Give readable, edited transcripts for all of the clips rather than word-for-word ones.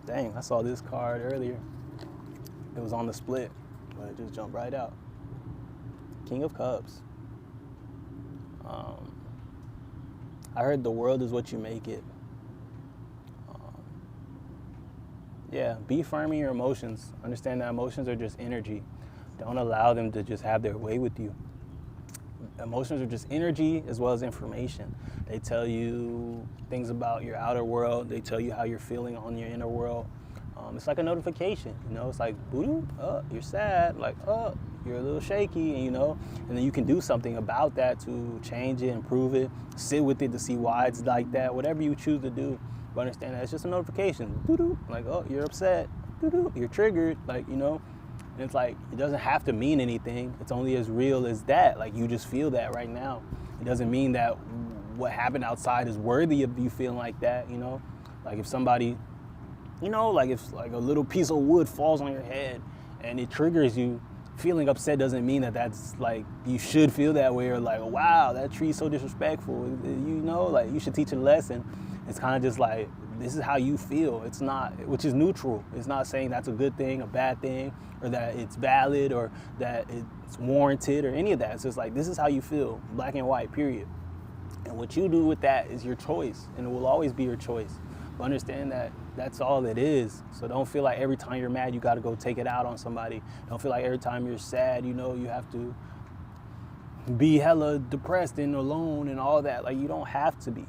Dang, I saw this card earlier. It was on the split, but it just jumped right out. King of Cups. I heard the world is what you make it. Yeah, be firm in your emotions. Understand that emotions are just energy. Don't allow them to just have their way with you. Emotions are just energy as well as information. They tell you things about your outer world. They tell you how you're feeling on your inner world. It's like a notification, you know. It's like, boop, oh, you're sad. Like, oh, you're a little shaky, and then you can do something about that to change it, improve it, sit with it to see why it's like that. Whatever you choose to do, but understand that it's just a notification. Like, oh, you're upset. You're triggered. Like, and it's like, it doesn't have to mean anything. It's only as real as that. Like, you just feel that right now. It doesn't mean that what happened outside is worthy of you feeling like that, Like if somebody, like if like a little piece of wood falls on your head and it triggers you, feeling upset doesn't mean that that's like, you should feel that way, or like, wow, that tree's so disrespectful. Like you should teach a lesson. It's kind of just like, this is how you feel. It's not, which is neutral. It's not saying that's a good thing, a bad thing, or that it's valid, or that it's warranted, or any of that. It's just like, this is how you feel, black and white, period. And what you do with that is your choice, and it will always be your choice. But understand that that's all it is. So don't feel like every time you're mad, you got to go take it out on somebody. Don't feel like every time you're sad, you have to be hella depressed and alone and all that. Like, you don't have to be.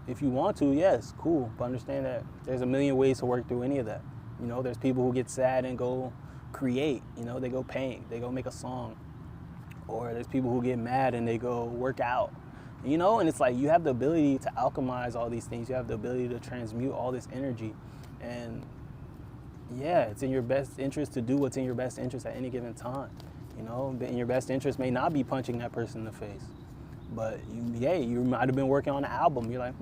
If you want to, yes, cool. But understand that there's a million ways to work through any of that. There's people who get sad and go create, they go paint, they go make a song. Or there's people who get mad and they go work out, and it's like, you have the ability to alchemize all these things. You have the ability to transmute all this energy. And yeah, it's in your best interest to do what's in your best interest at any given time. In your best interest may not be punching that person in the face. But you might have been working on an album. You're like,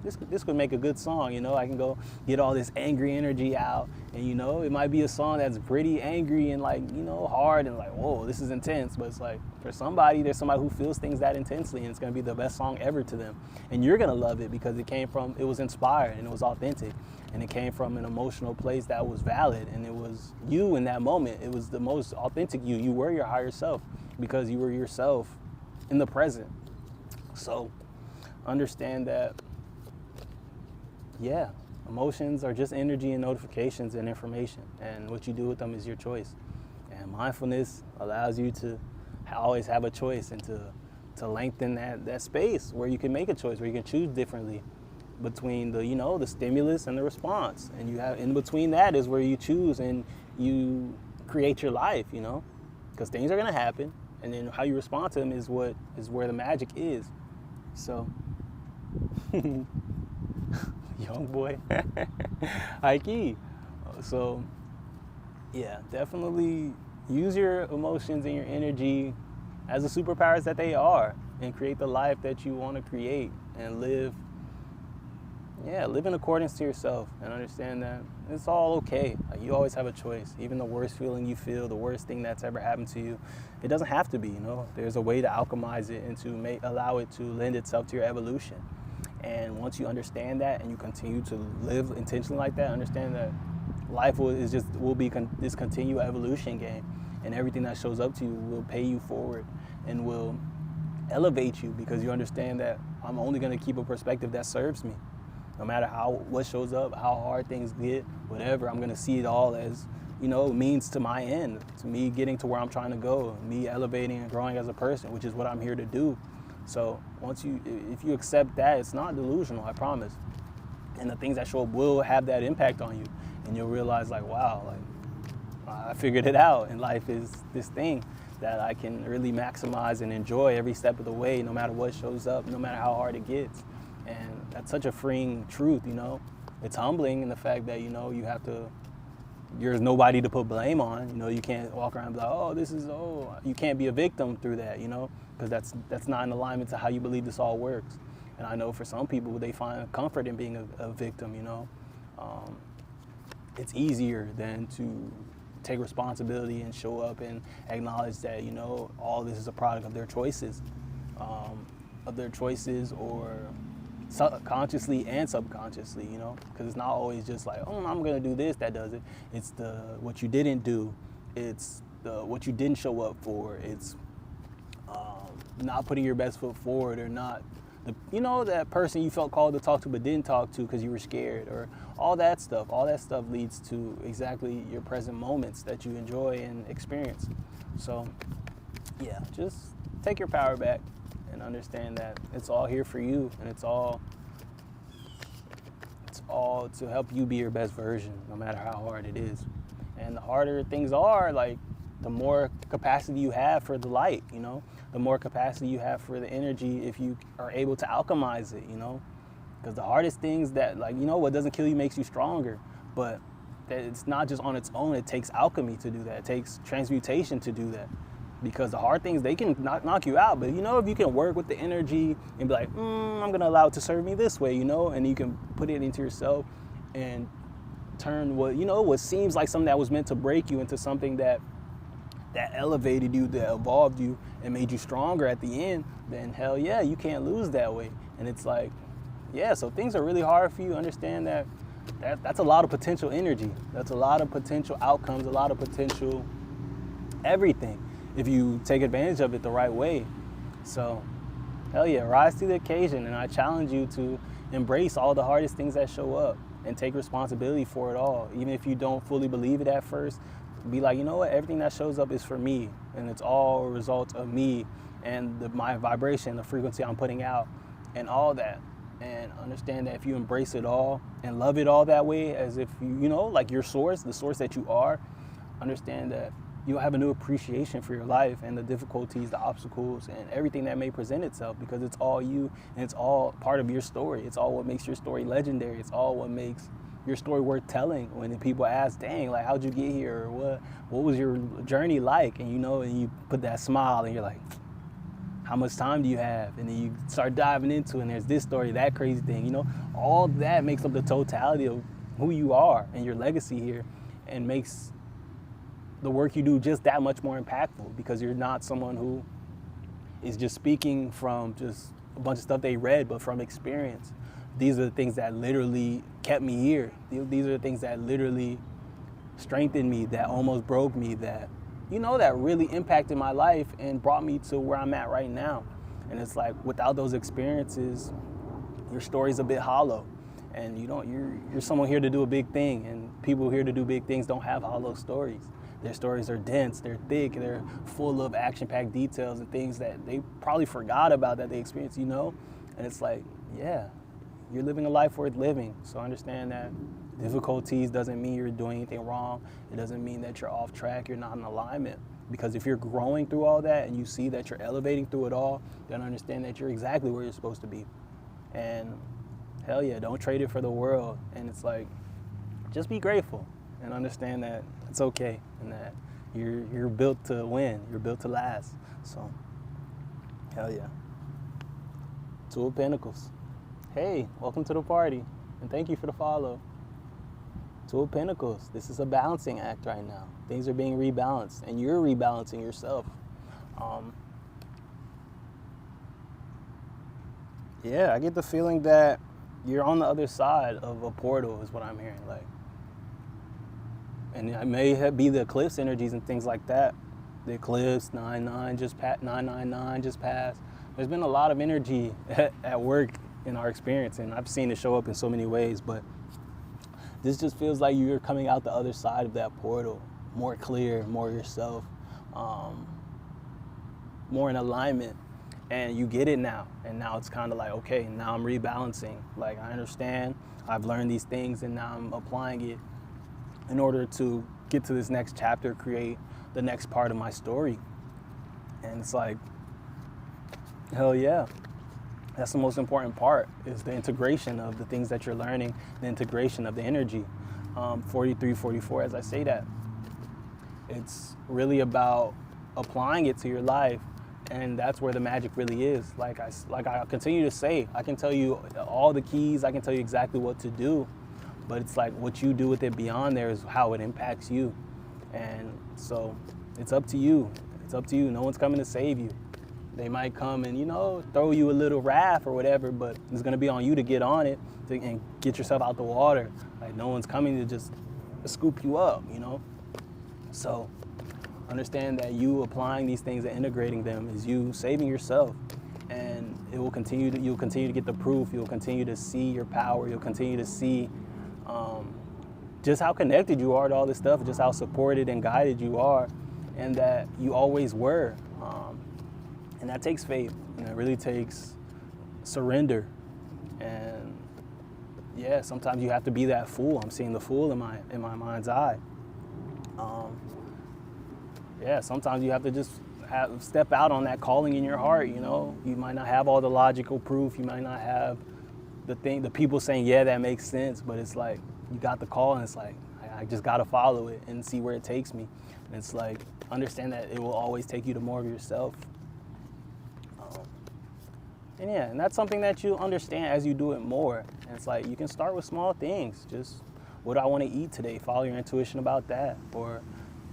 this could make a good song. I can go get all this angry energy out, and it might be a song that's pretty angry and like, hard and like, whoa, this is intense. But it's like, there's somebody who feels things that intensely, and it's gonna be the best song ever to them, and you're gonna love it because it was inspired and it was authentic, and it came from an emotional place that was valid, and it was you in that moment. It was the most authentic you. You were your higher self because you were yourself in the present. So understand that, yeah, emotions are just energy and notifications and information, and what you do with them is your choice. And mindfulness allows you to always have a choice, and to lengthen that space where you can make a choice, where you can choose differently between the stimulus and the response. And you have, in between that is where you choose and you create your life, because things are going to happen. And then how you respond to them is where the magic is. So, young boy, high key. So, yeah, definitely use your emotions and your energy as the superpowers that they are, and create the life that you want to create, and live in accordance to yourself, and understand that it's all okay. Like, you always have a choice. Even the worst feeling you feel, the worst thing that's ever happened to you, it doesn't have to be, There's a way to alchemize it and to allow it to lend itself to your evolution. And once you understand that and you continue to live intentionally like that, understand that life will be this continual evolution game, and everything that shows up to you will pay you forward and will elevate you, because you understand that I'm only going to keep a perspective that serves me. No matter what shows up, how hard things get, whatever, I'm going to see it all as, means to my end, to me getting to where I'm trying to go, me elevating and growing as a person, which is what I'm here to do. So if you accept that, it's not delusional, I promise. And the things that show up will have that impact on you. And you'll realize, like, wow, like, I figured it out. And life is this thing that I can really maximize and enjoy every step of the way, no matter what shows up, no matter how hard it gets. And that's such a freeing truth, It's humbling in the fact that, there's nobody to put blame on. You can't walk around and be like, you can't be a victim through that, because that's not in alignment to how you believe this all works. And I know for some people, they find comfort in being a victim, It's easier than to take responsibility and show up and acknowledge that, all this is a product of their choices, or consciously and subconsciously, you know, because it's not always just like, oh, I'm gonna do this that does it. It's the what you didn't do, it's the what you didn't show up for, it's not putting your best foot forward, or not you know, that person you felt called to talk to but didn't talk to because you were scared, or all that stuff leads to exactly your present moments that you enjoy and experience. So yeah, just take your power back and understand that it's all here for you, and it's all to help you be your best version, no matter how hard it is. And the harder things are, like, the more capacity you have for the light, you know, the more capacity you have for the energy if you are able to alchemize it, you know, because the hardest things that, like, you know, what doesn't kill you makes you stronger, but that it's not just on its own. It takes alchemy to do that. It takes transmutation to do that, because the hard things, they can knock you out, but, you know, if you can work with the energy and be like, I'm gonna allow it to serve me this way, you know, and you can put it into yourself and turn what seems like something that was meant to break you into something that elevated you, that evolved you and made you stronger at the end, then hell yeah, you can't lose that way. And it's like, yeah, so things are really hard for you. Understand that's a lot of potential energy. That's a lot of potential outcomes, a lot of potential everything, if you take advantage of it the right way. So hell yeah, rise to the occasion. And I challenge you to embrace all the hardest things that show up and take responsibility for it all. Even if you don't fully believe it at first, be like, you know what, everything that shows up is for me, and it's all a result of me and my vibration, the frequency I'm putting out, and all that. And understand that if you embrace it all and love it all that way, as if you know, like your source, the source that you are, understand that you'll have a new appreciation for your life and the difficulties, the obstacles, and everything that may present itself, because it's all you and it's all part of your story. It's all what makes your story legendary. It's all what makes your story worth telling. When people ask, dang, like, how'd you get here? Or what was your journey like? And, you know, and you put that smile and you're like, how much time do you have? And then you start diving into it, and there's this story, that crazy thing, you know, all that makes up the totality of who you are and your legacy here, and makes the work you do just that much more impactful, because you're not someone who is just speaking from just a bunch of stuff they read, but from experience. These are the things that literally kept me here. These are the things that literally strengthened me, that almost broke me, that, you know, that really impacted my life and brought me to where I'm at right now. And it's like, without those experiences, your story's a bit hollow. And you're someone here to do a big thing, and people here to do big things don't have hollow stories. Their stories are dense, they're thick, they're full of action-packed details and things that they probably forgot about that they experienced, you know? And it's like, yeah, you're living a life worth living. So understand that difficulties doesn't mean you're doing anything wrong. It doesn't mean that you're off track, you're not in alignment. Because if you're growing through all that and you see that you're elevating through it all, then understand that you're exactly where you're supposed to be. And hell yeah, don't trade it for the world. And it's like, just be grateful and understand that it's okay, and that you're built to win, you're built to last. So hell yeah. Two of Pentacles. Hey, welcome to the party, and thank you for the follow. Two of Pentacles. This is a balancing act right now. Things are being rebalanced, and you're rebalancing yourself. Yeah, I get the feeling that you're on the other side of a portal, is what I'm hearing. Like, and it may be the eclipse energies and things like that. The eclipse, 999 just passed. There's been a lot of energy at work in our experience, and I've seen it show up in so many ways, but this just feels like you're coming out the other side of that portal, more clear, more yourself, more in alignment, and you get it now. And now it's kind of like, okay, now I'm rebalancing. Like, I understand, I've learned these things, and now I'm applying it in order to get to this next chapter, create the next part of my story. And it's like, hell yeah. That's the most important part, is the integration of the things that you're learning, the integration of the energy. 43, 44, as I say that. It's really about applying it to your life, and that's where the magic really is. Like I continue to say, I can tell you all the keys, I can tell you exactly what to do, but it's like what you do with it beyond there is how it impacts you. And so it's up to you. It's up to you. No one's coming to save you. They might come and, throw you a little raft or whatever, but it's going to be on you to get on it and get yourself out the water. Like, no one's coming to just scoop you up, So understand that you applying these things and integrating them is you saving yourself. And you'll continue to get the proof. You'll continue to see your power. You'll continue to see just how connected you are to all this stuff, just how supported and guided you are, and that you always were. And that takes faith, and it really takes surrender. And yeah, sometimes you have to be that fool. I'm seeing the fool in my mind's eye. Sometimes you have to just step out on that calling in your heart. You might not have all the logical proof. You might not have the people saying, yeah, that makes sense. But it's like, you got the call, and it's like, I just got to follow it and see where it takes me. And it's like, understand that it will always take you to more of yourself. And that's something that you understand as you do it more. And it's like, you can start with small things. Just, what do I want to eat today? Follow your intuition about that. Or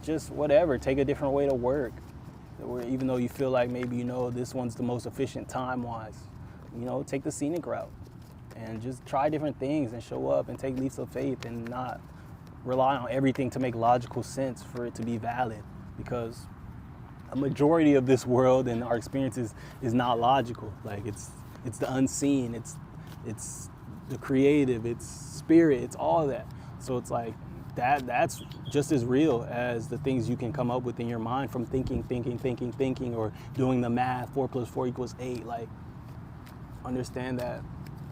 just whatever, take a different way to work. Or even though you feel like maybe, this one's the most efficient time-wise, take the scenic route. And just try different things and show up and take leaps of faith and not rely on everything to make logical sense for it to be valid. Because a majority of this world and our experiences is not logical. Like, it's the unseen, it's the creative, it's spirit, it's all that. So it's like that's just as real as the things you can come up with in your mind from thinking, or doing the math, 4 + 4 = 8. Like, understand that,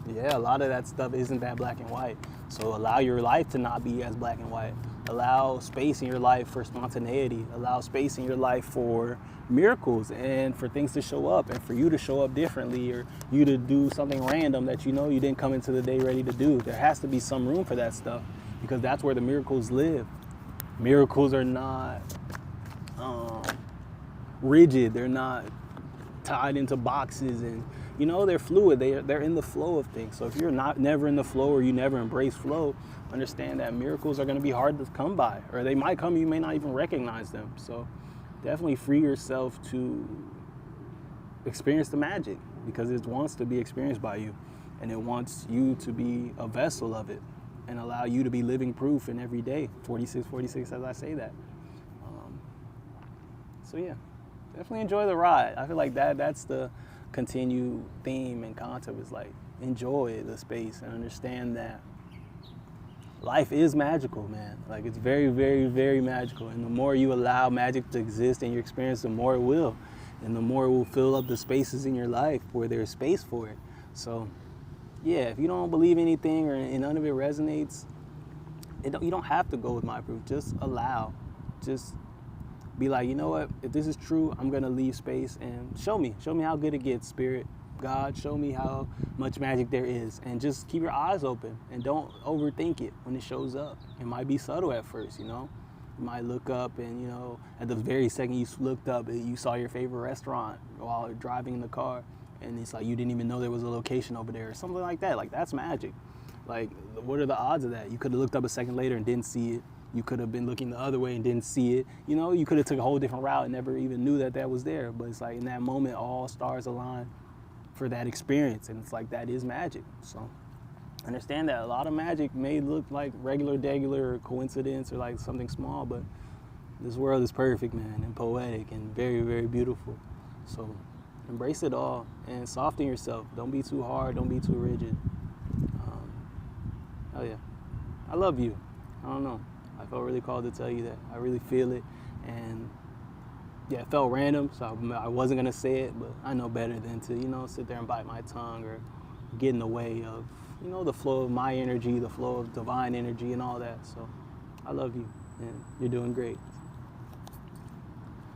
a lot of that stuff isn't that black and white. So allow your life to not be as black and white. Allow space in your life for spontaneity. Allow space in your life for miracles and for things to show up and for you to show up differently, or you to do something random that you didn't come into the day ready to do. There has to be some room for that stuff, because that's where the miracles live. Miracles are not rigid. They're not tied into boxes, and they're fluid. They're in the flow of things. So if you're never in the flow, or you never embrace flow, understand that miracles are going to be hard to come by, or they might come, you may not even recognize them. So definitely free yourself to experience the magic, because it wants to be experienced by you, and it wants you to be a vessel of it and allow you to be living proof in every day. 46 as I say that. Definitely enjoy the ride. I feel like that's the continued theme and concept, is like, enjoy the space and understand that life is magical, man. Like, it's very, very, very magical. And the more you allow magic to exist in your experience, the more it will. And the more it will fill up the spaces in your life where there's space for it. So, if you don't believe anything or none of it resonates, you don't have to go with my proof. Just allow. Just be like, you know what? If this is true, I'm going to leave space and show me how good it gets, Spirit. God, show me how much magic there is, and just keep your eyes open and don't overthink it when it shows up. It might be subtle at first, You might look up and, at the very second you looked up, you saw your favorite restaurant while driving in the car, and it's like you didn't even know there was a location over there or something like that. Like, that's magic. Like, what are the odds of that? You could have looked up a second later and didn't see it. You could have been looking the other way and didn't see it. You could have took a whole different route and never even knew that was there. But it's like, in that moment, all stars align for that experience, and it's like, that is magic. So understand that a lot of magic may look like regular coincidence or like something small, but this world is perfect, man, and poetic and very, very beautiful. So embrace it all and soften yourself. Don't be too hard. Don't be too rigid. I love you. I don't know. I felt really called to tell you that. I really feel it, and it felt random, so I wasn't going to say it, but I know better than to, sit there and bite my tongue or get in the way of, the flow of my energy, the flow of divine energy and all that. So I love you, and you're doing great.